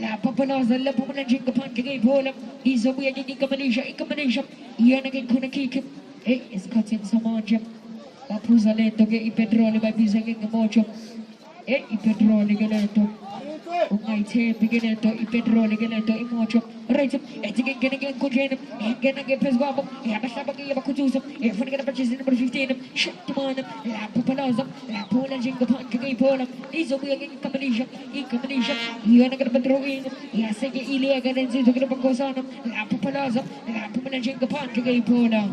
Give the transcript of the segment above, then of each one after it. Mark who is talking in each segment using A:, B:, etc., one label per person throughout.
A: La papalaza la pumana jinga panka gay pola. He's a weird combination. Yanagin kuna kick. Hey, it's cutting some more jump. Papuza lento che I petroli by bisogno di mocho. E I petroli che lento. I tape beginning I petroli che lento I mocho. Right up, e ti che che cogen, e che che pes guapo, e a basta che va cutuso, e fu che purchase number 15, shit man, la papalaza, la pola jingo panka che pola. Is a weird combination, io ne che petroli, e se che ilia che ne zito che cosano, la papalaza, la pola jingo panka che pola.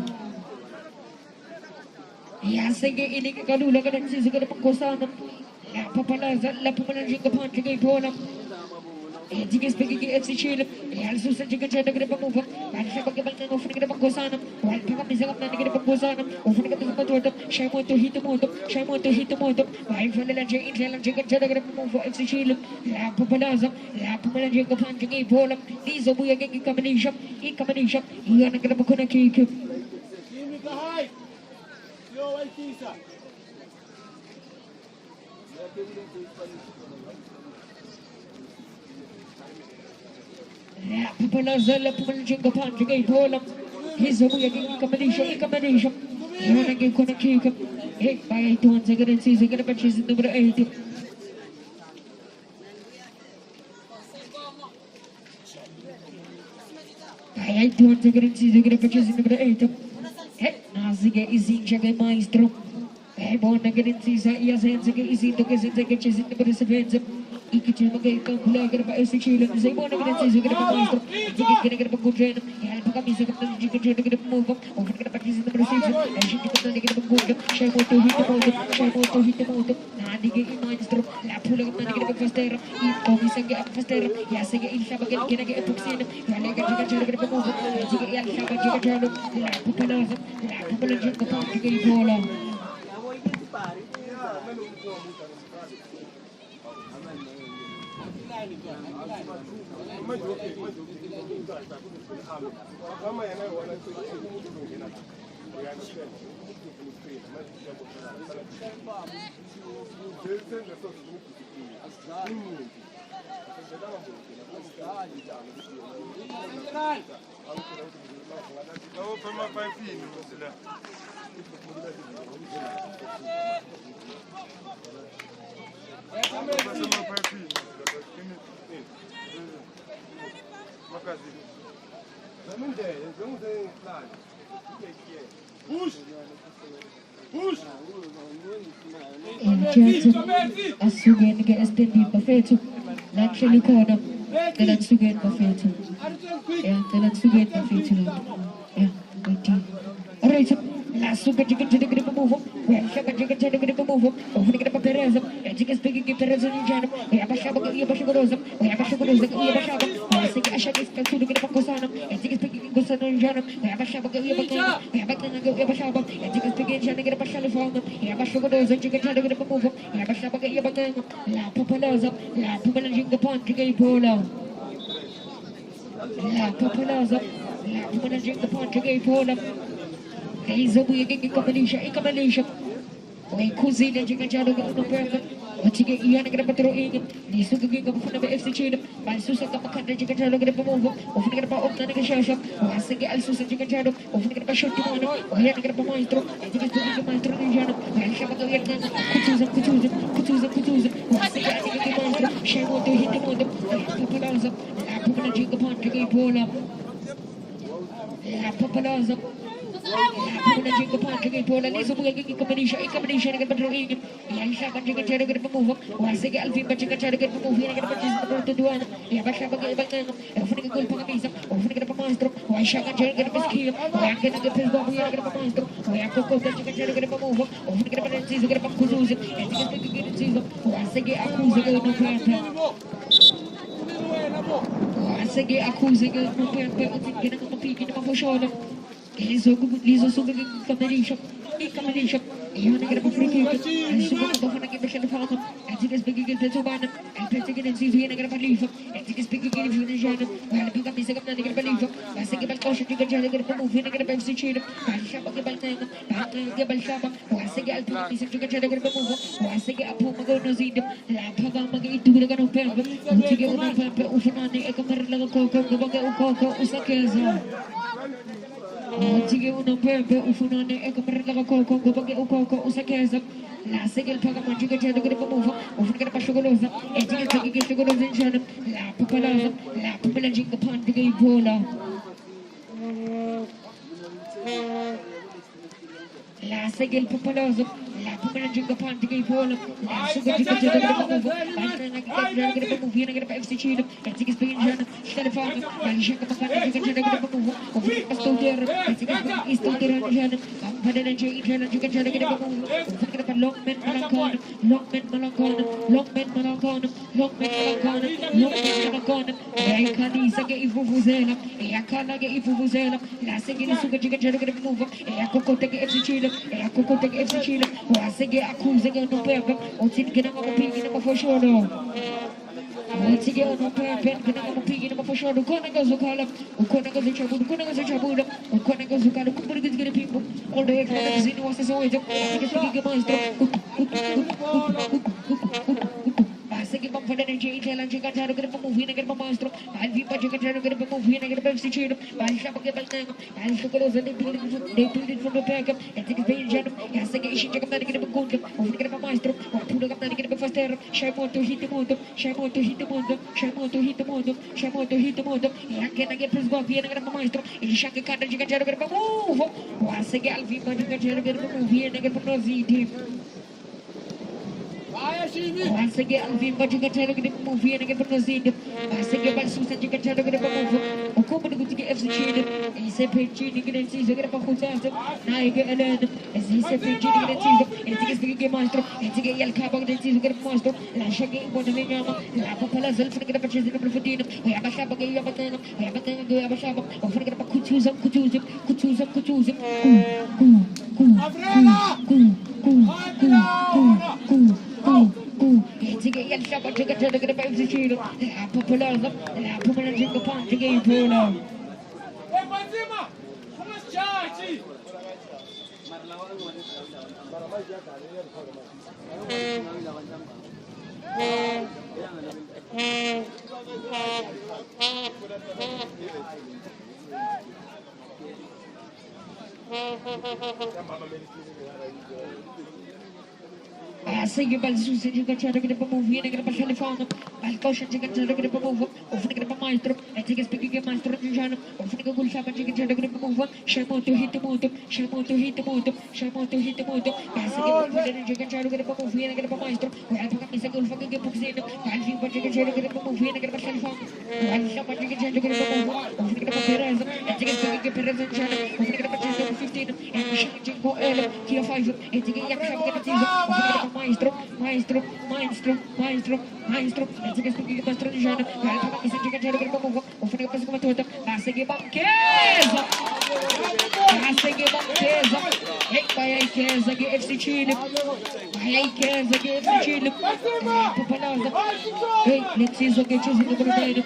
A: Ya se che ilia che calula che ne zito che cosano, la papalaza, la pola jingo panka che pola. E ti che spieghi che si cila, e al suo sacco che c'è da greba muva, ma il sacco che va a offrire da cosano, o al prima misa che da greba cosano, offrire da moto, c'è molto hit moto, ma il fanno la gente che c'è da greba muva, e si cila, la popolaza, la popolaza che fa anche i vola, di so buia che combination, io ne greba con a kick. La popolaza la jingo panka che pola. He's a weird combination. You wanna get con a kick. Hey, by 8 ones again, season gonna purchase number 8. By 8 ones again, season gonna purchase number 8. Hey, Naziga is in Jaga Maestro. Hey, born again, season, yes, and easy to get the chasing number 7. I che c'è magari con quella che va si cila sei buona grazie che per mostro che per cucina e al camisa che per che per muovo o che per partire per sito e ci che per cucina c'è molto hit moto nadi che il maestro la pula che per fastera il comisa che fastera ya se che il shaba che è proxina la lega che per muovo e che il shaba che la pupa che porta che il vola. Assugen che estendi perfetto, lasciali coda, che non sugen perfetto, che non sugen perfetto, alright, la suga che c'è da grip move, che c'è da grip move, o che grip pereza, e che spieghi che pereza in genere, e abasciamo che io bascio rosa, e abascio rosa che io basciamo, e se che ascia che sta che grip cosano, e che spieghi che cosano in genere, e abasciamo che io basciamo, e abasciamo che io basciamo, e che spieghi in genere che basciamo fondo, e abascio rosa che c'è da grip move, e abasciamo che io basciamo, la popolosa jinga panka che pola. La popolosa jinga panka che pola. He's a weird combination. When così che già non perfect, ma ci che io ne greba tro in, di su che come fanno per FC Chile, ma il suo come canne che già non greba muovo, o fanno greba o non che shasha, o se che al suo che già o fanno greba shot mano, o io ne greba maestro, e di che sto maestro di già, ma il shaba che io cutusa, o se che maestro, scemo to hit modo, popolosa, la popolosa jinga panka che pola. La popolosa Puna jingo panka che pola lì sopra che combination che per in e al shaba che c'è che per muovo o se che al fin che c'è che per muovo che per ci per tuano e va shaba che bacano e fa che colpa camisa o fa che per maestro o al shaba che per schio o anche che per dopo che per maestro o anche che c'è che per muovo o fa che per inciso che per cususo e che inciso o se che accusa che non pianta o se che accusa che non pianta che non picchi non fa sciolo. Liso subito combination, Iyan ang grab free kick. Ang sumunod ako ng iba siya na fakam. At sige speaking sa Sobanam. Ang pwede ng Zizi na grab palifam. At sige speaking ng Vinicianum. Wala pa kami sa kapna na grab palifam. Basta gibal ko siya tiga dyan na grab movie na grab FC Chino. Basta siya pag gibal na yun. Basta gibal siya pa. Wala sige alpo kami sa tiga dyan na grab movie. Wala sige apo magaw na zindim. Lapa ka mag-iitula ka ng pembe. Sige unang pembe. Ufanani ay kamarlang ako. Gabagay uko usa keza. Sige unang pembe. Ufanani ay kamarlang ako. Gabagay uko usa keza. La sige paga manjiga dyan na grab movie. Ufan ka na pa sugolosa. Sige sige sugolosa dyan. Lapa pala. Lapa pala dyan ka pan. Bigay bola. La segel popoloso, la pumela giga panti che vola, la suga giga giga da muovo, anche che muovi na che FC Chino, e si spinge, telefono, ma li scende papà giga giga da muovo, o fi stolter, e si stolter giga, padena giga giga giga da muovo, o fa che per Longman Malacon, e Canisa che i Vuvuzela, e a Cana che i Vuvuzela, la segel suga giga giga da muovo, e a Cocote che FC Chino. Ako ko tag FC Chile. Wa sige ako sige no pembe. O tin gina mo pigi na mafoshodo. O sige no pembe gina mo pigi na mafoshodo. Ko na gazo kala. Ko na gazo chabu. Ko na gazo chabu. Ko na gazo kala. Ko na gazo people. All the way from the zini was so way. Sige sige maestro. Sige bang pada ng JJ lang juga cara kita movie negara maestro. Alvi pa juga cara kita movie negara FC Chino. Baisha pakai baltang. Baisha kalau zani pilih from the back. Etik bayi janum. Ya sige isin juga kita kita bergundam. Movie negara maestro. Waktu dah kita kita berfaster. Shaimoto hit moto. Ya kena kita press ball negara maestro. Isha ke kadar juga cara kita move. Wah sige Alvi pa juga cara kita movie negara Nozidi. Once again, Alvin, but you can tell the movie and again, because once again, but Susan, you can tell the movie. O como do que FC Chile, e se pedindo que ele se joga para contar, na ega ele, e se pedindo que ele se, e se que mostra, e se que ele acaba de se jogar mostra, lá chega em quando vem ama, lá para falar zelf que para fazer para fudina, e a baixa para que ia batendo, e a batendo do a baixa, o fora para cutuza. Sige yan siya pa juga cara kita FC Chile. Apa pula apa mana juga pan juga bola.
B: Benzema, como charge?
A: Sige bal susi juga cara kita movie negara pasal telefono. Bal caution juga cara kita move. Of negara maestro. Sige speaking maestro Jano. Of negara gol siapa juga cara kita move. Shaimoto hit moto. Sige bal juga cara kita movie negara maestro. Wala pa kami sa gol fa kami puksino. Bal siapa juga cara kita movie negara pasal telefono. Wala siapa juga cara kita move. Of negara Perez. Sige speaking Perez Jano. Of negara pasal 15. And shooting go L. Kia 5. Sige yak siapa kita tiga. Of negara maestro. Sige speaking maestro Jano. Wala pa kami sa juga cara kita move. Of negara pasal kumatuta. Sige Banqueza. Hey, vai Keza que FC Chile. Vai Keza que FC Chile. Papalaza. Hey, Lexizo que Chile no Bruno.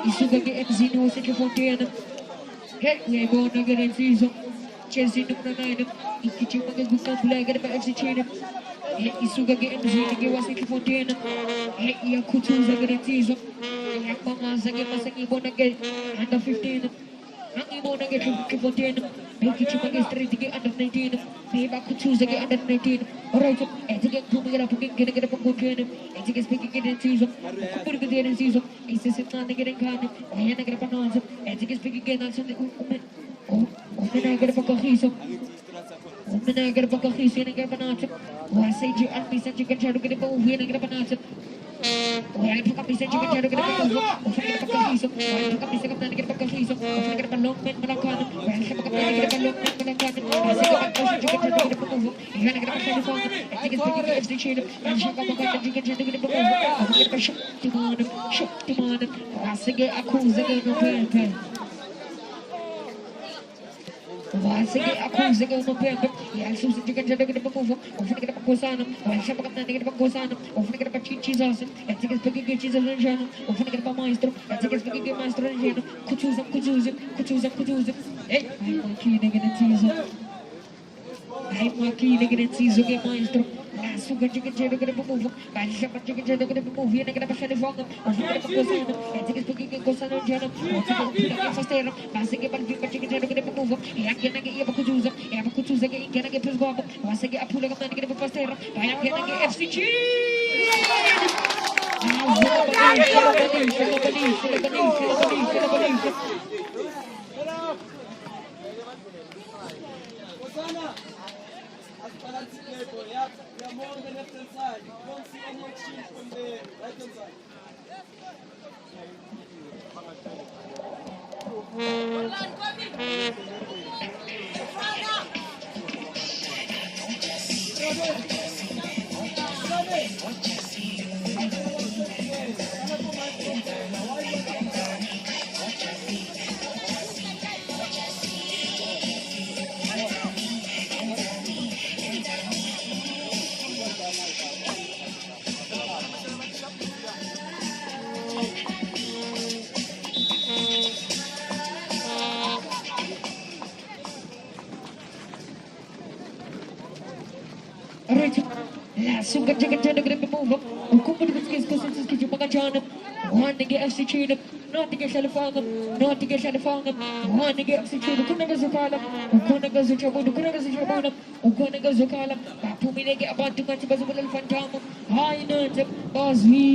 A: Isso que FC no Centro Fonteira. Hey, e bom na garantizo. Chelsea no Bruno. E que tinha uma gestão flagra para FC Chile. Isso que MC que was Centro Fonteira. Hey, e a Kutuza garantizo. E a Mamaza que passa aqui bom na under 15. Ang imo na kibotin, may kichimag straight ke under 19, may baku choose ke under 19. Alright, sige pumira pukin kena pangkutin, sige speaking ke season, kupur ke dia season, isi setna na ke kan, ay na ke panos, sige speaking ke na sunde na ke pangkahiso. Umena ke pangkahiso na ke panos. Wasay ji almisa ji kan charu ke pauwi na ke panos. Wala pa kami sa juga cara kita pagkaso. Ufay kita pagkahiso. Wala pa kami sa kapatid kita pagkahiso. Ufay kita palongmen malangkan. Wala sa kapatid kita palongmen malangkan. Kasi kapag po sa juga cara kita pagkaso. Iyan ang kita pagkaso. At sige speaking of FC Chile. Wala siya kapagkata juga cara kita pagkaso. Ufay kita pa sige ako sige no pepe. Sige ako sige no pembe ya susu juga jadi kita move often kita pakosan wal siapa kan kita pakosan often kita pacici zasen ya sige sebagai cici zasen jano often kita pa maestro ya sige sebagai maestro jano kucuzam eh makine gena cizo ai makine gena cizo ke maestro langsung kita jadi kita move wal siapa juga jadi kita move ya kita pasal fong often kita pakosan ya sige sebagai kosan jano often kita faster masih kita jadi kita move ya kita iya bakujuza ke ingena ke pesgobo wasage apula ka mani ke pastera bayang gena ke FCG
B: As balance label, yeah, we are more on the left hand side. You don't see any exchange from the right hand side. Langsung kerja dengan move hukum berdekat posisi kerja pengajaran one nige FC China not nige salafangam not nige salafangam one nige FC China kuna gazukala kuna gazuchabu kuna gazuchabu kuna gazukala pumi nige abantu ngathi bazobulala fantama hayi nje bazwi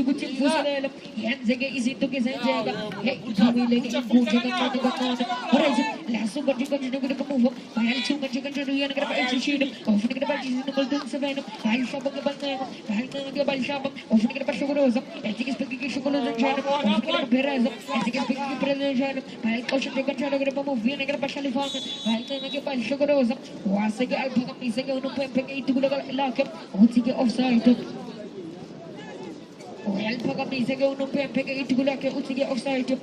B: ukuthi kufuselela yenzeke izinto kezenzeka hey uthawile ke inguja kancane kancane alright langsung kerja dengan move bayalithunga nje kanjalo yana kada FC ofuna kada bajizina golden seven hayi shaba ke bangengo hayi ke balshaba ofuna kada bashogoroza etika speki shogoroza jana ofuna kada bereza etika speki bereza jana hayi kosha nje kanjalo kada move yana kada bashalifanga hayi ke balshogoroza wasege alpaka misege uno pempeke itugula lake utige offside alpaka misege uno pempeke itugula ke utige offside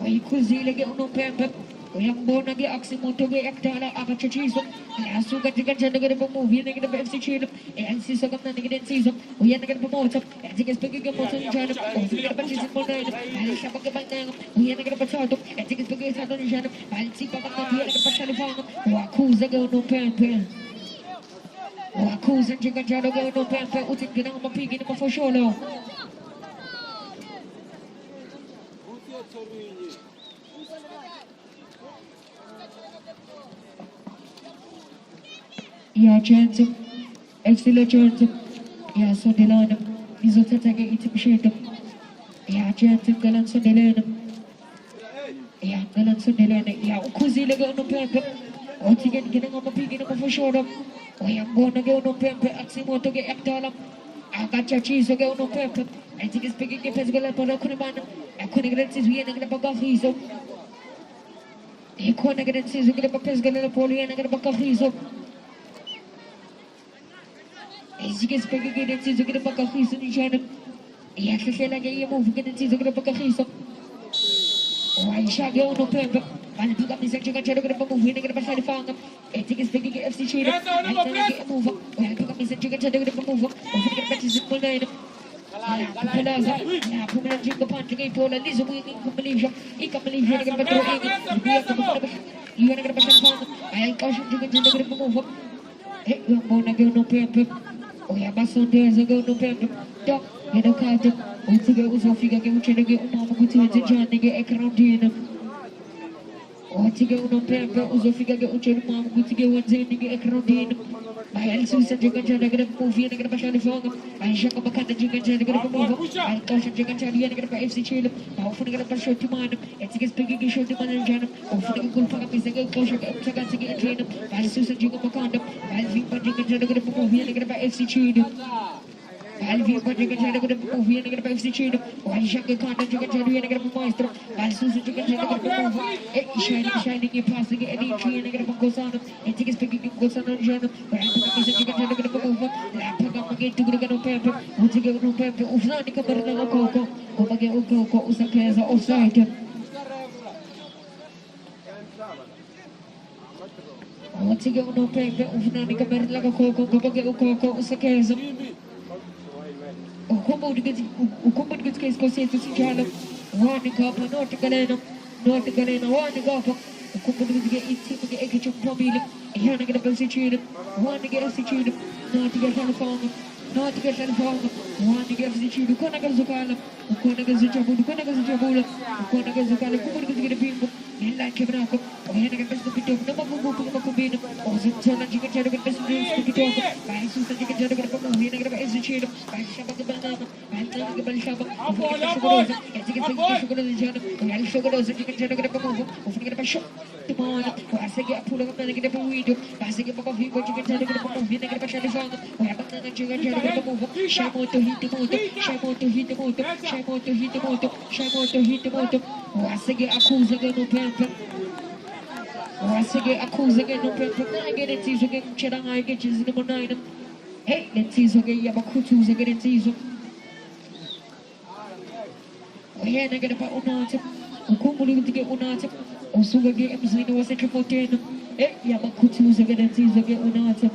B: hayi kuzile ke uno pempeke Uyambona ge aksi moto ge ektala akachichiso lasu katika jana ge movie ne ge FC Chile LC so kamna ne ge season uyan ge moto ge speke ge moto jana ge pachisi moto ali shaba ge banga uyan ge pachato ge speke sa don jana alsi pa kamna ge pachali fanga wakuza ge no pempe wakuza ge jana ge no pempe utin ge na mapigi ne mafosholo Ya chanzo, excellent chanzo. Ya sondelana, izothatha-ke ithi-mshindo. Ya chanzo galan sondelana. Ya galan sondelana. Ya ukhuzile-ke unompempe. Othi-ke ngene ngamaphiki namafosholo. Uyambona-ke unompempe akusimoto-ke ekudala. Akachachiso-ke unompempe. Athi-ke sibheke-ke phezu kwelabhola khonimana. Akhona-ke lensizwe uyena-ke labakafiso. Ikhona-ke lensizwe-ke lapaphezu kwelabhola uyena-ke labakafiso. Sige sebagai dan si juga dapat kahis ni jangan. Ya saya lagi ia move dan si juga dapat kahis. Wah Aisyah uno pembe. Balik juga bisa juga cara dapat move ni dapat saya faham. Sige sebagai FC China. Lagi move. Wah juga bisa juga cara dapat move. Move dapat simple lain. Pelaza, ya pemain juga panjang itu pola ni semua ini Malaysia. Ikan Malaysia dengan betul ini. Dia kepada ia dengan betul faham. Ayat kau juga cara dapat move. Yang mau nak uno pembe. Oya basondeza ge unompembe da yedakate utige uzofika ke ucheleke umama ukuthi wenze njani ke ekrandini utige unompembe uzofika ke uchele umama ukuthi ke wenzeni ke ekrandini bayalisusa nje kanjani ke movie ke bashani fonga ayishaka bakanda nje kanjani ke movie ayikosha nje kanjani yena ke FC Chile bawufuna ke bashoti mana etige spike ke shoti mana njani ufuna ke kulpaka mise ke kosha ke umsakazi ke trainer bayalisusa nje bakanda bayivimba nje kanjani ke movie ke FC Chile Alvin pode ganhar agora para o Viana para FC Chile. O Aisha que canta de ganhar o Viana para o Maestro. Alsuso de ganhar para o povo. Shining e passing e ali Viana para o Gozano. E tem que speak com Gozano Jano. Para a camisa de ganhar para o povo. Lá para o Maguete do Grano Pepe. O Tigre no Pepe. O Flani que para o Coco. O Maguete o Coco. O Saqueza. O Site.
A: Sige uno pepe ufnani kamera laga koko kapag ukoko sa keso. Ukumod gud kes ko setu si jalo. Wani kapa noti galena wani kapa. Ukumod gud ge iti ge eke chum pamili. Yana gada basi chile. Wani ge asi chile. Noti ge telefonga. Wani ge asi chile. Kona ga zukala. Kona ga zuchabulu. Kona ga zukala. Kumod gud ge bimbo. Yalla kebrako. Yana ga basi pito. Nama bubu kumbino. Ozum sola jiga jado ga basi pito. Bai susa jiga jado ga pamu. Yana ga basi chile. Bai shabak ga banana. Bai tanga ga bal shabak. Ufni ga shugoroza. Jiga jiga shugoroza jado. Yalla shugoroza jiga jado ga pamu. Ufni ga basho. Timona. Wasige apula ga nana ga pamu. Wasige papa vivo jiga jado ga pamu. Yana ga basha lifanga. Waya banana jiga jado ga pamu. Shamoto hit moto. Wasige akuza ga no pempe. Wasige akuza ga no pempe. Na ga de tizo ga chiranga ga chizi no naina. Hey, let's see so ga yabakutu za ga de tizo. Oya na ga de pa unata. Ukumulu ga unata. Osuga ga mzini wasa tripoteno. Hey, yabakutu za ga de tizo ga unata.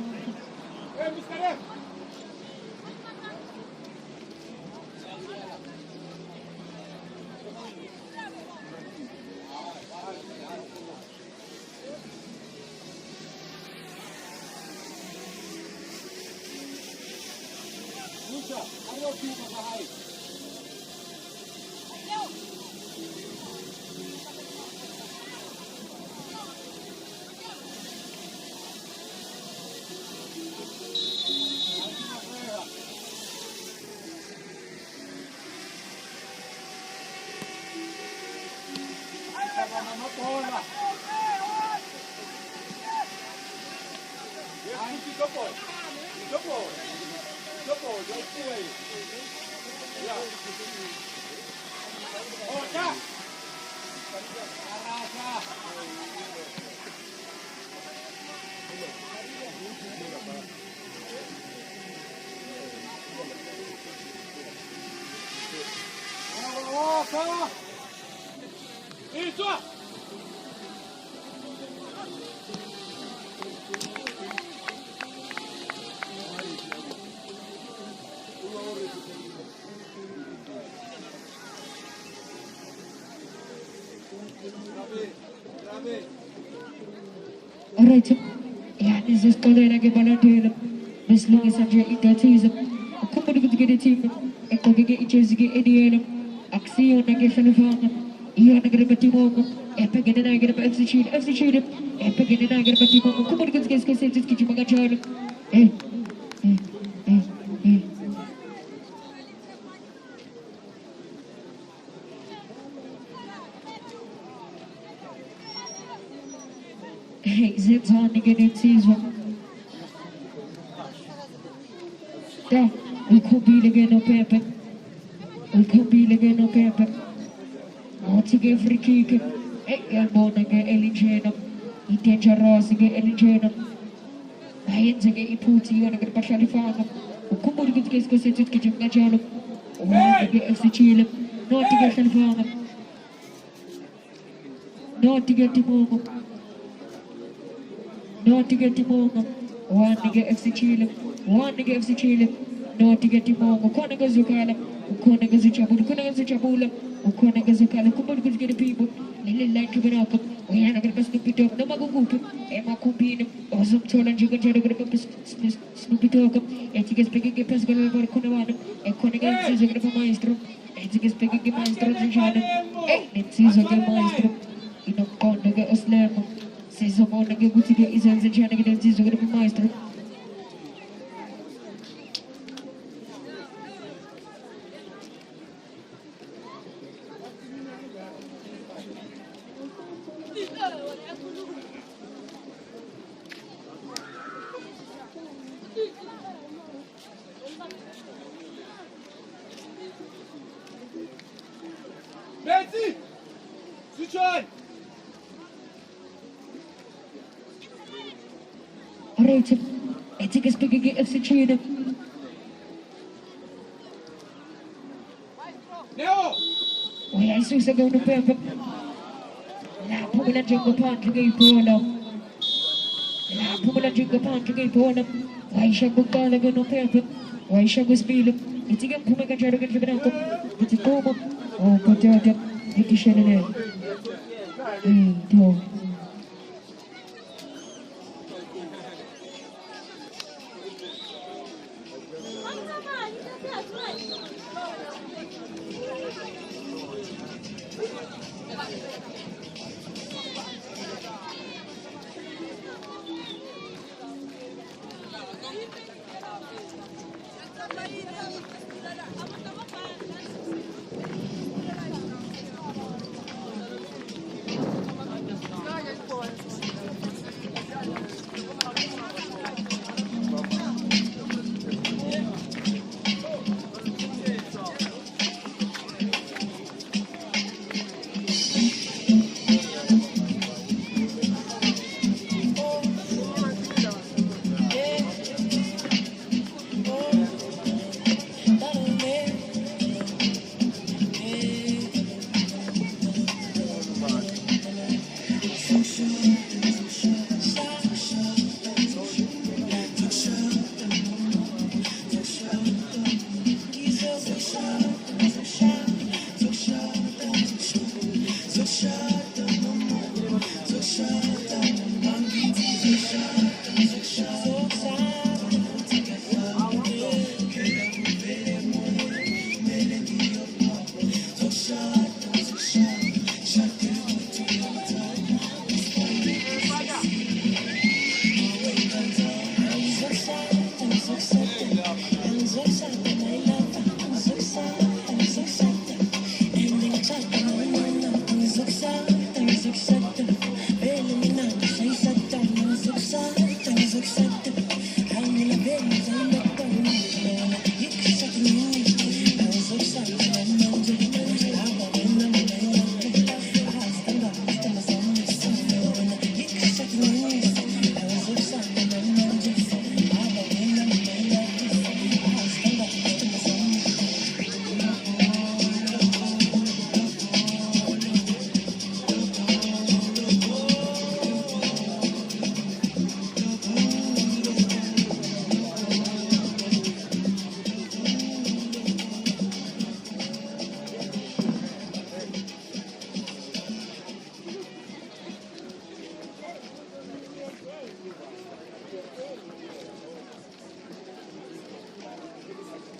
A: Alright, yani zeskolera ke balatera mislingi sanje itatiza ukumbudu kutigede timu ekogege ichezige ediela aksio nage shalifanga iyo nage batimomo epegene nage ba FC Chile epegene nage batimomo ukumbudu kutigede skese kijimaga chalo Zits on to get it season. There, we could be again no paper. What's a give free kick? Egg born again, Eligena. Dangerous again, Eligena. I ain't a gay putty on a good Pashalifana. Who could get this because it's kitchen Gajalo. One to get FC Chile. Not to get Shalifana. Not to get Timomo. Not to get Timomo. One to get FC Chile. Not to get Timomo. Konaga Zukala. Konaga Zuchabula. Konaga Zukala. Kumbu get people. Little like to be up. We had a Snoopy Dog. No Magupu. Emma Kupino. Or some tall and Jigga Snoopy Dog. And he gets picking a Pescal over Kunavana. And Konaga is a maestro. And he gets picking a maestro in China. Let's see a maestro. You know, Konaga Oslam. Says of Monaga Guti is a China and is a maestro.
C: Betsy! Switch on!
A: Alright, I think it's picking FC Chile.
C: Leo!
A: We are supposed to go to Pepper. La Pula Jungle Park to go polo. La pumulan juga panjang ke pona. Aisyah buka lagi no perfect. Aisyah gus bilam. Itigang pumakan cara kan sebenarnya aku. Itu tomo. Oh patata. Itu shenane. To.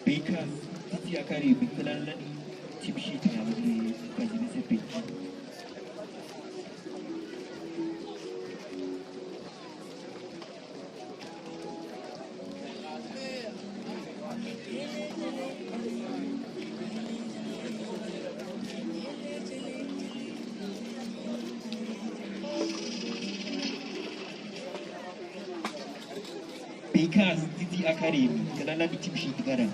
B: Because Titi Akari Bikalalani Chipshit Yamaki President Pitch. Because Titi Akari Bikalalani Chipshit Garan.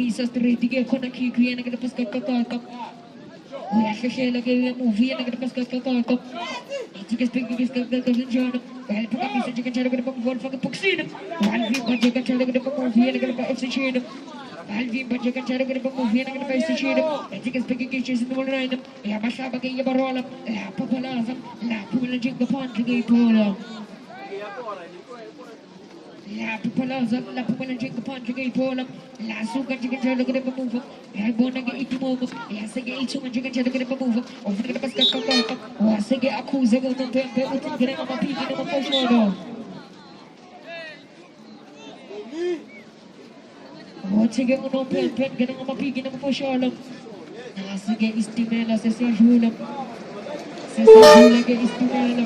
A: camisa straight ke kona ki kriya na pas ka ya shela ke movie na pas ka Jika speaking is the John, while Pocamisa chicken cheddar with a pump for the Puxin, while we budget a cheddar with a pump of Vienna by FC Shade, while we budget a cheddar with a pump of Vienna by FC Shade, and chicken speaking is in the one random, Yabashaba Yabarola, La Papalaza, La Pula Jinga Pond to Gay Polo. La Papalaza, La Pula Jinga Pond to Gay Polo, La Suka chicken cheddar with a pump of Yabona Itimos, Yasaka Ichuma chicken cheddar with a pump of the Pascal. Wasige akuze go to tempe utigre ma pigi no poshono. Wasige uno tempe gre ma pigi no poshono. Nasige istimela se jula. Se jula ke istimela.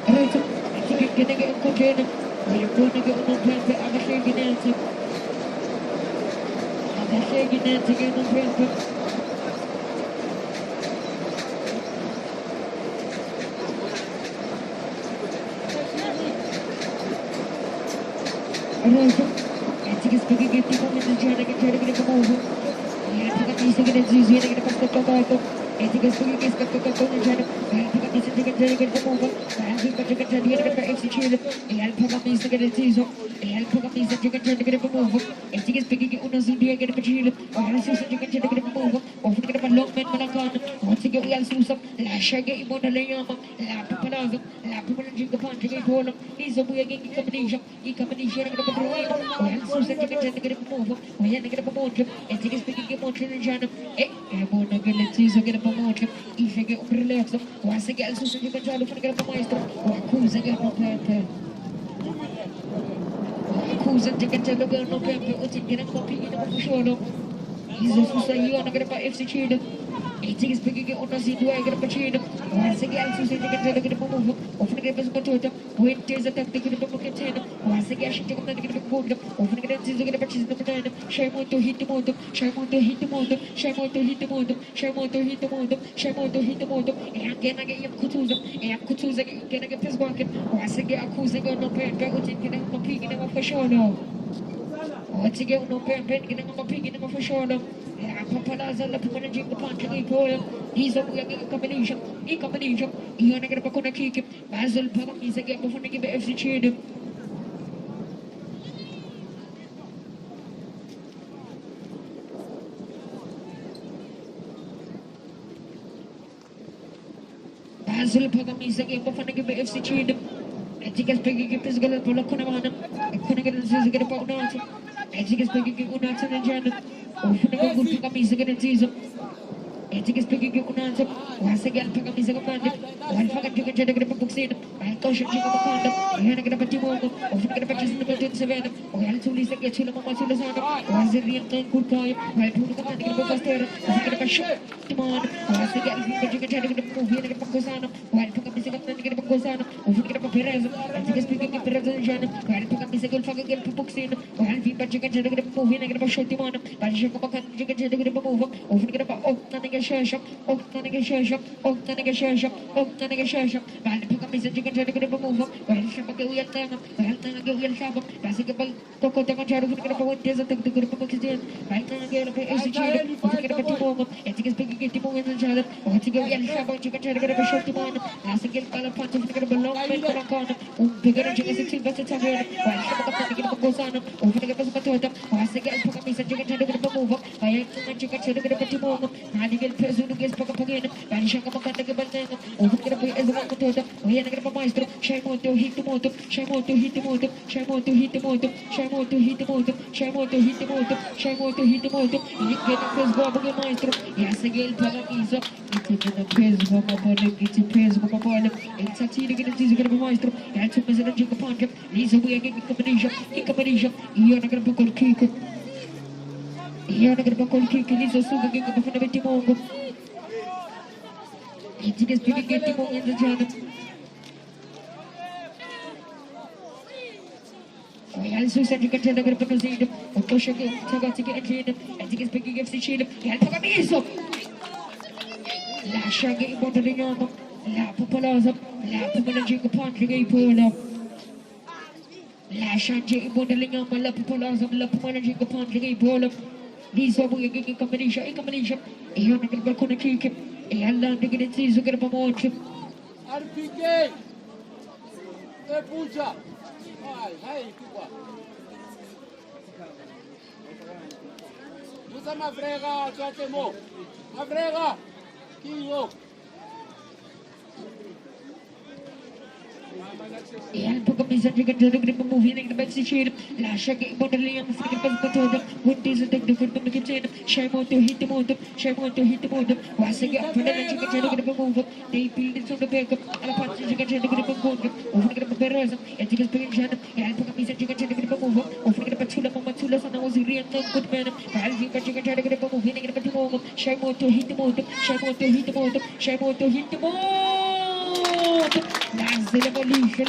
A: Reto tige gene ge ko gene. Ye pone ge uno tempe agashe ginense. Agashe ginense ge no tempe. Rojo, antes que pegue que tipo de gente que quer que como e a fica isso que diz que passa todo antes que pegue que está todo gente fica isso que quer que como a fica que quer que FC Chile e a fica isso que diz e a fica isso que quer que como antes que pegue que uno se dia que para Chile a isso que quer que como ou fica para Lokman Malakan antes que o Alsusa la chega e manda lenhama la papalaza la papalaza que pode que bola isso buia que combination e combination que para o Alsusa que quer que como o ia que para monte antes que pegue que monte já é bona que ele diz que para monte e chega o relaxo o assim que Alsusa que já lo para para maestro o acusa que não perde acusa que já lo não perde o que não copia não funciona isso sucedeu na grapa FC Chile e tinha que pegar que o nosso do é grapa Chile o assim que Alsusa que já lo para move o fim que pensa para o entesa até que para porque tem o assim que a gente como que para poder o fim que diz que para Chile não tem chama muito hit muito chama muito hit muito chama muito hit muito chama muito hit muito chama muito hit muito e aqui na que é kutuza que na que pensa que o assim que acusa que não perde o que não pique não funciona Oggi che uno per che non mi pigli non facciano la papalaza la prima gente panca che poi iso che combination io ne credo con che basel papa mi sa che può fare che FC Chile basel papa mi sa che può fare che FC Chile e ti che spieghi che per sgala per la con mano e con che non si che può no Antes que pegue que o Nath na jana, o fundo do grupo camisa que diz. Antes que pegue que o Nath, o asseguar para camisa que manda, o alfa que fica jana que para boxeiro, a caixa que para manda, o hena que para timogo, o fundo que para fazer no batente severo, o hena tulisa que chila mama chila sana, o azerian tem curtai, o fundo que manda que para fazer, o fundo que para show, timon, o asseguar que jana que para mover que para cozana, o alfa camisa que manda que para cozana, o fundo que para pereza, antes que pegue que pereza na jana, o alfa camisa que alfa que para boxeiro, o alfa para chicken jana que para mover que para show timon, para chegar para chicken jana que para mover, o fundo que para na negociação, na negociação, na negociação, na negociação, vale para camisa chicken jana que para mover, vale chama que o ia ter, vale na que o ia chama, para que para tocar tem jana que para mover tesa tem que para boxeiro, vale na que para esse tiro, o fundo que para timon, antes que pegue que timon na jana, o que o ia chama chicken jana que para show timon, assim que para ponte que para long para cona, pegar chicken se tiver se taver, vale chama que para gozana, o fundo que para batota, o assim que para camisa chicken jana que para mover, vai na chicken jana que para timon, ali que peso do que para pagar, vai chama que para bater, o fundo que para exalar batota, o ia que para maestro, chama o hit moto, chama o hit moto, chama o hit moto, chama o hit moto, chama o hit moto, chama o hit moto, e que não fez boa porque maestro, e a seguir para camisa, e que não fez boa para que te fez boa para ele está tirando que não diz que para maestro, e a gente faz a gente panca, isso é que combination, e eu não quero para colocar e eu não quero para colocar isso é suga que para fazer timon, e que explica que timon é da jana. Real Susan que quer chegar para fazer o que chega que entende é que explica que FC Chile e alfa camisa la chega e bota de novo la populaza la populaza que pode que pula la chega e bota de novo la populaza que pode que pula Lisa mo yung Kamanisha, Kamanisha. Iyon ang balkon na kikip. Iyan lang na ginansi sa karapamotip.
C: RPG! E puja! Hai, hai, kubwa. Musa mavrega, chate mo. Mavrega! Kingo!
A: Iyan po kami sa tigan dyan ng movie ng naman si Shane. Lasya kay mo na lang ang sakit pagpatoda. Hindi sa dagdagan ng magkipsin. Siya mo to hit mo to. Siya mo to hit mo to. Wasag ang pala ng tigan dyan ng move. They feel it from the back up. Alapan sa tigan dyan ng move. Offer ka na maperosa. Yan tigas pa yung dyan. Iyan po kami sa tigan dyan ng move. Offer ka na patsula mo matsula sa nawazirian ng good man. Mahal yung tigan dyan ng movie ng move. Siya mo to hit mo to. Siya mo to hit mo to. Siya mo to hit mo. Labalisha.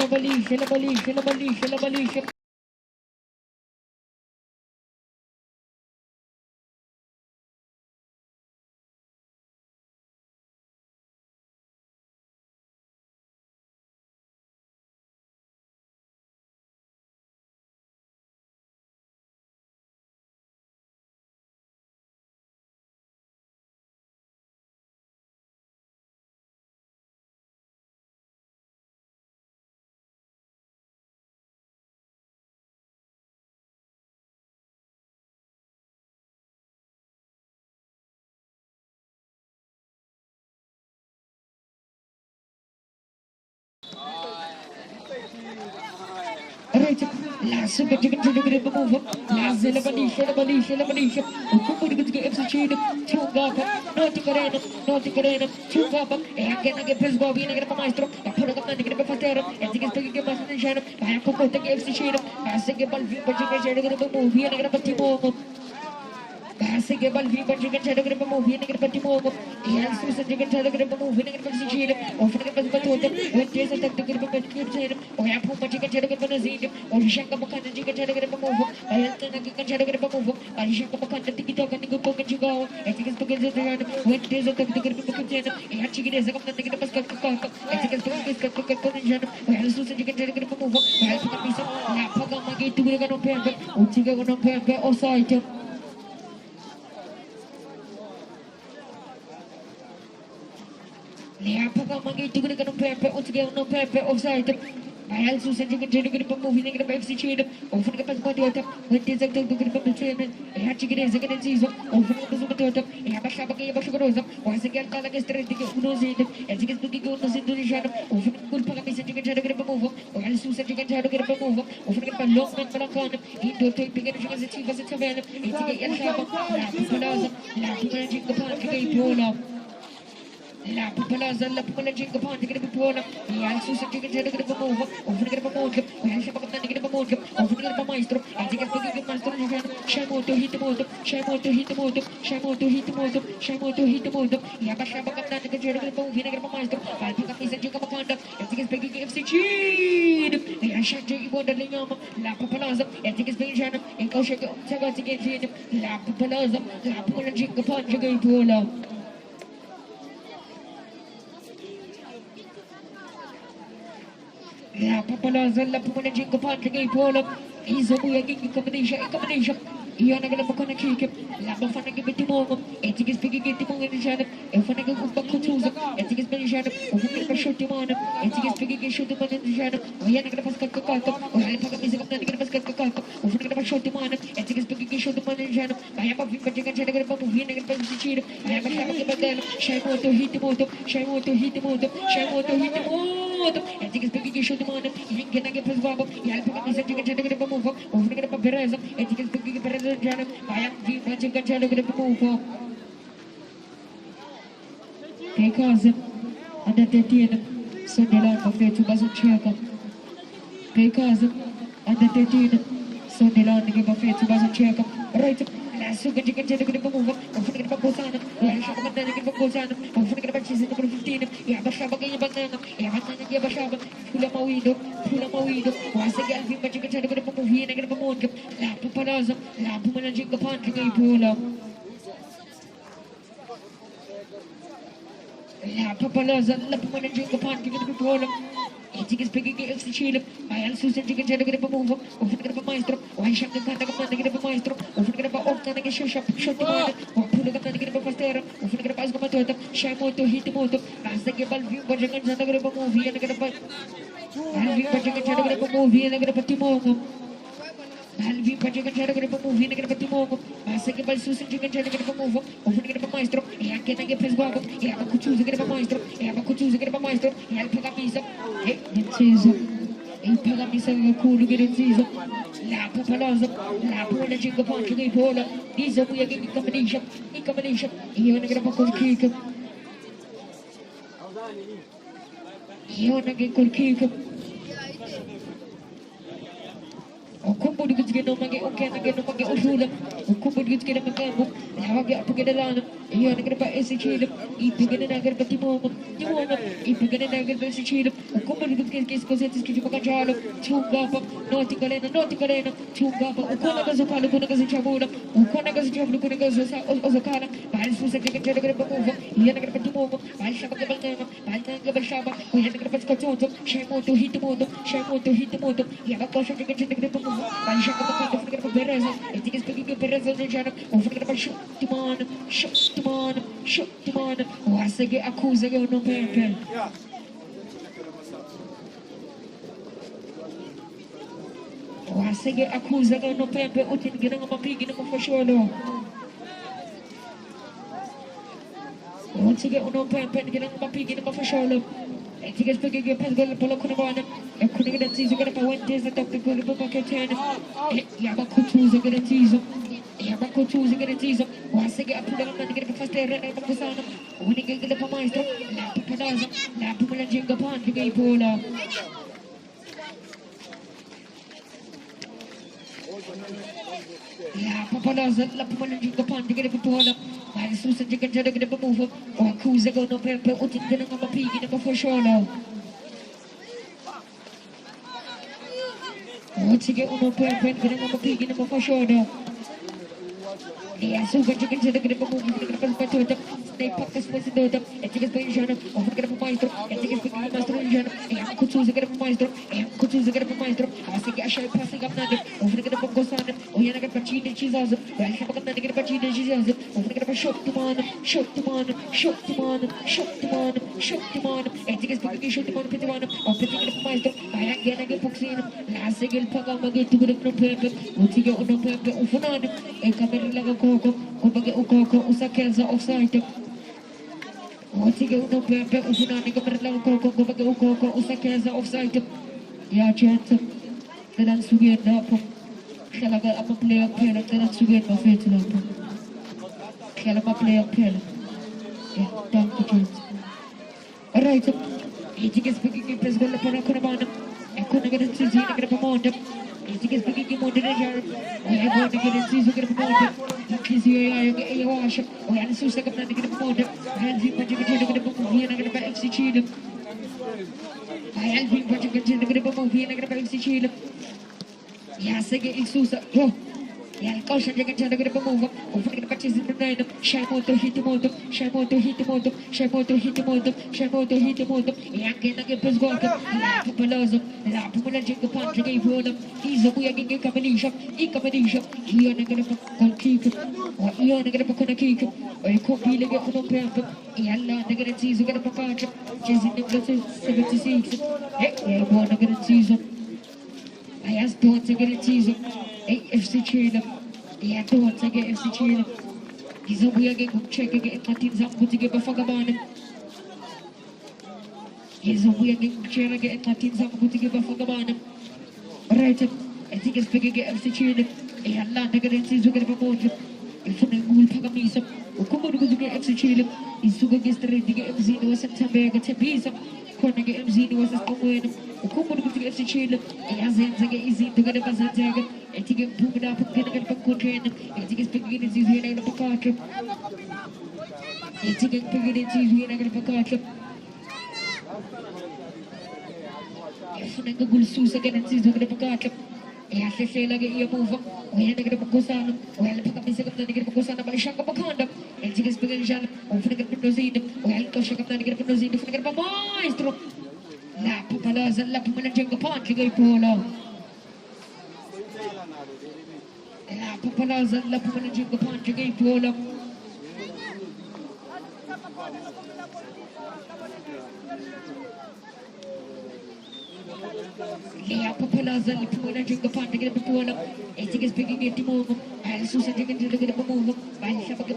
A: Right, last of the chicken to the grip of last Labalisha. Who could get FC China, two Gapa, not to Corena, two Papa, and get a press Bobby and a maestro, a put up the grip of Fatera, and take a give us the channel, I have to put the FC China, as a give a movie and a Patimo. Passing a Balvi, but you can tell a movie and a Patimo. Yes, Susan, you can tell a movie and a Patimo, often a Patota, when there's a technical Patino, or I put what you can tell a Panazine, or Shakamakana, you can tell a move, I have to tell a move, I Shakamakana, TikTok and go pocket you go, I think it's because of the when there's a technical Patino, and she gets a couple of Pascal, I think it's because of the well, Susan, you can tell a move, I have to be some Lapagama to be on paper, or Tiga on paper or site. Leapaka magi tu guna kanu pepe untuk no pepe offside. Bayal susah juga jadi guna movie dengan FC China. Often ke pas mati otak, nanti zakta tu guna pembicaraan. Cikgu dia zakta season. Often ke pas mati otak. Basha pakai basha kerosa. Wasa kian kala ke strategi uno zid. Cikgu pergi ke uno zid tu di sana. Often kul pakai bisa juga jadi guna movie. Bayal susah juga jadi guna movie. Often ke pas long man belakang. Itu tu pergi juga sesuatu sesuatu. Cikgu yang siapa? Lapu pelaza. Lapu macam kepan cikgu bola. La Pupalaza, La Pupalajic upon the Grip Pona, the answers to get a grip of over, over the grip of motive, we have a grip of motive, over the grip of maestro, and the grip of master, Shamo to hit the motive, Shamo to hit the motive, Shamo to hit the motive, Shamo to hit the motive, Yabashaba, the grip of vinegar of maestro, I'll pick up his and Jacob Conda, and think it's beginning FC Cheat, the Ashaki Wonder Lingam, La Pupalaza, and think it's being Shannon, and Koshaka, Sagati, La Pupalaza, La Pupalajic upon Jagay Pola. La Papalaza, La Pumanajing Patrick Pola, Isobu, combination. Iyan ang alam ko na kikip, labang fanang ibitimo, etigis pigigitimo ng siya, fanang magkutusa, etigis pa siya, fanang pasyotimo, etigis pigigitimo ng siya, iyan ang napas kakakak, iyan pa kami sa kapna ng napas kakakak, fanang pasyotimo, etigis pigigitimo ng siya, kaya pa pagkakan siya ng pamuhin ng pagsisiro, kaya pa siya magkabagdala, siya mo to hitimo, etigis pigigitimo, iyan ginagipos babab, iyan pa kami sa siya ng pamuhin, fanang papereza, etigis pigigitimo Janam, I am the magic and shadow of the move. Because under the teen, so the land of the two doesn't check up. Because under the teen, so the land of the two doesn't check up. Right, last week you can tell the move of the Paposana, where Shaka the Paposana, of the Batches in the 15, Yabashaba Banana, Yabashaba, Pulamawido, once again, we magic and shadow of the movie and a moon, La Pupalaza, La Pumanajing upon the Pula. La Papalaza, La Pumanajing upon the Pula. It Tickets picking FC Chile. I also said you can get a move. Open the maestro. Why shall the Katakan get a maestro? Open the Okan shop shot the water. Or put the Katakan of Pastera. Open the Pascomato. Shamo to hit the motor. As the Gabal view, but you can get a movie and get a bite. And we put a movie and get a patimo. Alvin Pajagan Jaragrappa movie and a patimo. Masaka by Susan Chicken Jaragrappa move. Open the maestro. I can't get his bottle. I have a choose a grappa maestro. I have a choose a grappa maestro. I have a piece of season. In Pagamisa, cool to get in season. La Papalaza, La Pola Jingle Punch, Pola. These are we are getting combination. In combination. Even a grappa kick. Even a good kick. O kumbu di gizgi no mage okay na geno mage usula o kumbu di gizgi na magamu hawa ge apu gede lana iya na gede pa esi chile ipi gede na gede pa timoma ipi gede na gede pa esi chile o kumbu di gizgi kis ko setis ki jumaga jalo chunga pa noti kalena chunga pa o kona ga zakala kona ga chabula o kona ga chabula kona ga zakala bahal susa ge gede gede pa mova iya na gede pa timoma bahal shaba ge balna bahal ga bal shaba o iya na gede pa skoto shemo to hit moto iya ba ko shaba ge gede pa Vai jogar pra cá, fica pra beleza. Eu tenho que explicar que beleza de jana. Eu fico pra shoot, mano. O Hasege acusa que eu não perco. O Hasege acusa que eu não perco. Eu tenho que dar uma pique no conforto. O Hasege eu não perco. Eu tenho que dar uma pique no conforto. Eu tenho que explicar que penso que pelo conobana. Eu conheço que diz que para onde é que pelo para que tem. E a bacutuza que diz. O Hasege apuda na manga que faz terra na bakusana. O ninguém que para mais então. La papadaza, la pumula jinga pan que aí pola. La papadaza, la pumula jinga pan que aí pola. Mas Susan de Canjada que depois move. O acusa que eu não perco. O tenho que dar uma pique no conforto. Sige uno perfect dengan mempergi nama fashion. Ya suka chicken jadi kena pembunuh kena pasal itu. Step up kes masih itu. Etika pensiun. Offer kena pemaestro. Etika pensiun maestro pensiun. Aku choose kena pemaestro. Aku choose kena pemaestro. Asik asyik pasal gambar. Offer kena pengkosan. Oh ya nak pacin cheese. Baik apa kena kena pacin cheese. Offer kena shot teman. Etika pensiun shot teman petiman. Offer kena pemaestro. Baik dia nak puksin. Lasegel pakai magi tu kena pepe. Utiga uno pepe. Ufunan. Kamera laga koko. Kubagi ukoko usakeza offside. Otige uno pepe ufunan kamera laga koko. Kubagi ukoko usakeza offside. Ya chance. Dalam sugian dapat. Kalau apa player pelak dalam sugian mafet lalu. Kalau apa player pelak. Ya, thank you chance. Alright. Itige speaking press goal pada mana? Aku nak ada sisi nak ada pemondok. Itige speaking modern jar. Aku nak ada sisi nak ada pemondok. Kisi yang wash. Oh yang susah nak ada pemondok. Hansi macam macam nak ada pemondok nak ada FC Chile. Hansi macam macam nak ada pemondok nak ada FC Chile. Ya segi susah. Oh. Ya kau saja kan cara kita pemove. Offer kita purchase in the Shaimoto hit moto. Yang kita ke pas gol ke. La Papalazo. La Pumula Jingle Punch ke ipola. Izo kuya ke combination. Ia nak kita gol kick. Ia nak kita kena kick. Ko pile ke uno perfect. Ia la nak kita season kita pakai. Chasing the plus 76. Ya buat nak kita season. Ayas don't take it season. FC Chile. Ya don't take it FC Chile. Izo kuya ke check ke matin zam butige bafagaban. Izo kuya ke check ke matin zam butige bafagaban. Right. I think it's big ke FC Chile. Ya la nak kita season kita pakai. Ifu nak gol pagamisa. Como do que FC Chile. Izo ke straight ke FC no September ke tebisa. Kona ke MC no was como Como do que FC Chile. Ya zenza ke easy to get a bazanga. I think it's moving up and getting a contain. I think it's beginning to see a packet. I think it's beginning to see a packet. If you go to Susa again and see the packet. I say like a move. We had to get a Pocosana. Well, pick up the second to get a Pocosana by Shaka Pacanda. I think it's beginning to open the Pindozine. Well, go shake up the get a Pindozine to get a maestro. La Papalaza, La Pumanajanga Pantiga Polo. La Papalaza, La Pumanajanga Pantiga Polo. Lea Papalaza, La Pumanajanga Pantiga Polo. Etik is speaking at the moment. I'll Susan Jigan to look at the move. I'll Shabaka,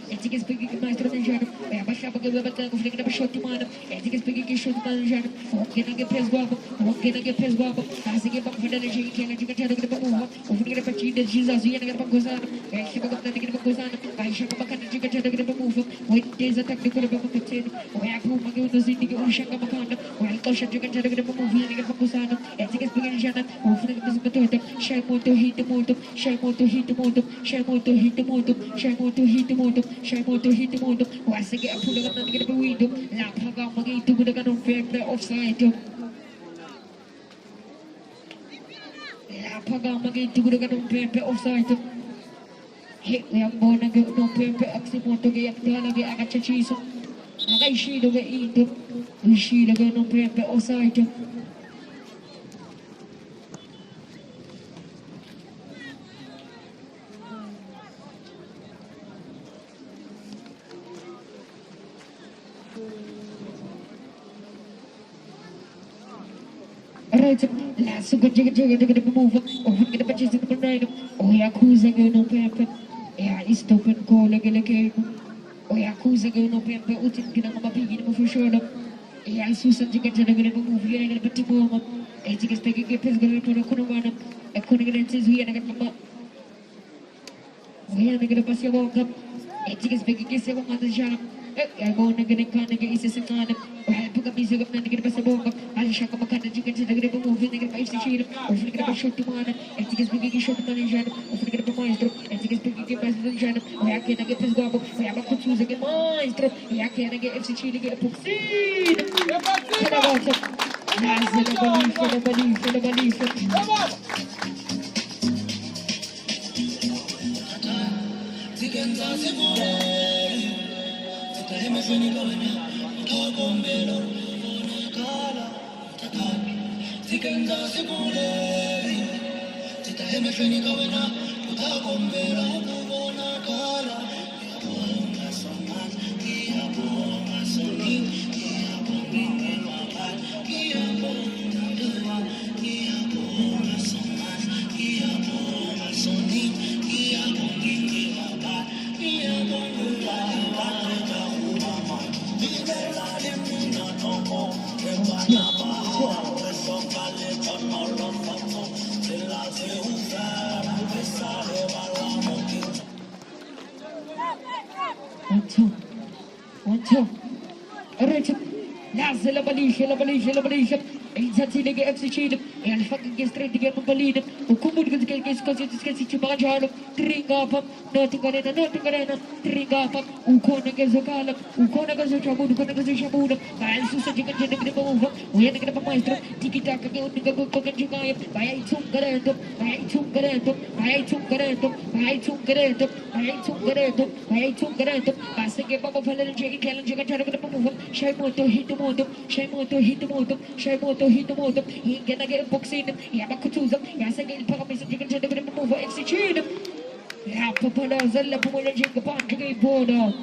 A: Etik is speaking at Master Major. I have a Shabaka, flicking up a shot to man. Etik is speaking at Shot Manager. Walking against Press Guapo, walking against Press Guapo. As again, but for the energy, can I take a chance to the move? Opening up a cheat that Jesus, we are going to Gozan. I Shabaka, the Gozan. I Shabaka, the Chicken to the move. When days attack the Kuraba Putin, we have whom again the Zindi Ushaka Makanda. While Kosha Chicken to the move, we are going to Gozan. Etik is speaking Janet, opening up the Matoto, Shamo to hit the motor, Shamo to hit the motor, Shamo to hit the motor, Shamo to hit the motor, Shamo to hit the motor. Once again, put it on the window, Lapaga Magi to the gun of fair offside. Lapaga Magi to the gun of fair offside. Hit the Ambona go no paper, Aximoto get Planaga Agachiso. I see the way eat. We see the gun of paper offside. Right, last so good, to move. Open the patches in the night. Oh, Yakuza go no paper. Yeah, it's open call again. Oh, Yakuza go no paper. Utin Ginama Piggy for sure. Yeah, Susan to get to the move. You're going to put the bomb. I think it's taking a piss going to the Kunumana. I couldn't get into we are going to we are going to pass your walk up. I think it's making a seven on the jam. I'm going to get a kind of cases in Ghana. I had put a piece of money to get a passable. I'll shake up a kind of chicken to the grip of moving the face to sheet. Or flick up a shot to man. I think it's making a shot to manager. Or flick up a maestro. I think it's making a president channel. I can't get this gobble. I have a choose again maestro. I can't get FC to get a book. See, the belief. One, two. Alright. Nasa la balisha. Exactly like FC Chile. And fucking get straight to get Balina. Who come with the case because it's getting to Majano. Tring up. Nothing arena. Tring up. Ukona Gazokala. Ukona Gazachabu. Ukona Gazachabu. By Susan Chicken to the move. We had to get a maestro. Tiki Taka go to go Kakanjukaya. By Tum Gareto. By Tum Gareto. By Tum Gareto. By Tum Gareto. By Tum Gareto. By Tum Gareto. Passing a Baba Fallen Jackie Callan Jacka to move. Shaimoto hit the motor. Shaimoto hit the motor. Shaimoto hit the motor. He can get a box in. Yabakutuza. Yasagil Pakamis Chicken to the move. FC Chile. Yapapala Zella Pumula Jacka Panka border.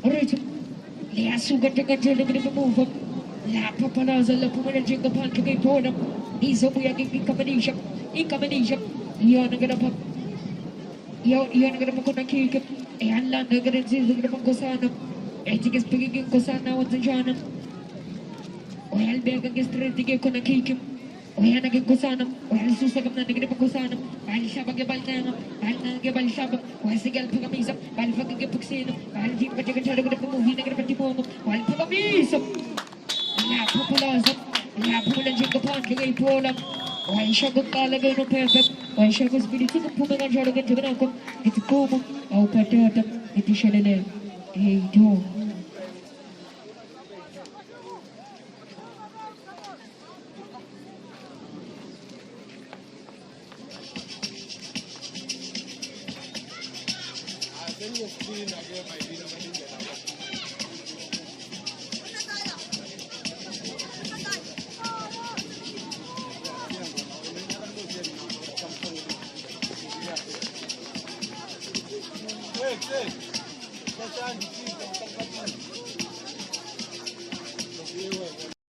A: Alright, Lea Sugar Jacka to the move. La Papalaza, La Pumana Jacka Panka border. He's a way in combination. You're not gonna pop. You're not gonna put a cake. And Landa gets the Cosana. I think it's picking Cosana with the Jana. Well, Beg against the Tigak on a cake. We are against Cosana. Well, Susan and the Cosana. I'll Shabaka, I'll give a Shabba. Once again, Pagamiza, I'll fucking get Puxino. I'll keep a chicken to the movie, negative at the moment. siya kong kalagay ng perfect. Ay siya kong spirito ng pumangan siya lang ito na ako. Ito ko mo. Au patatak. Ito siya na. Ito.
C: Sasa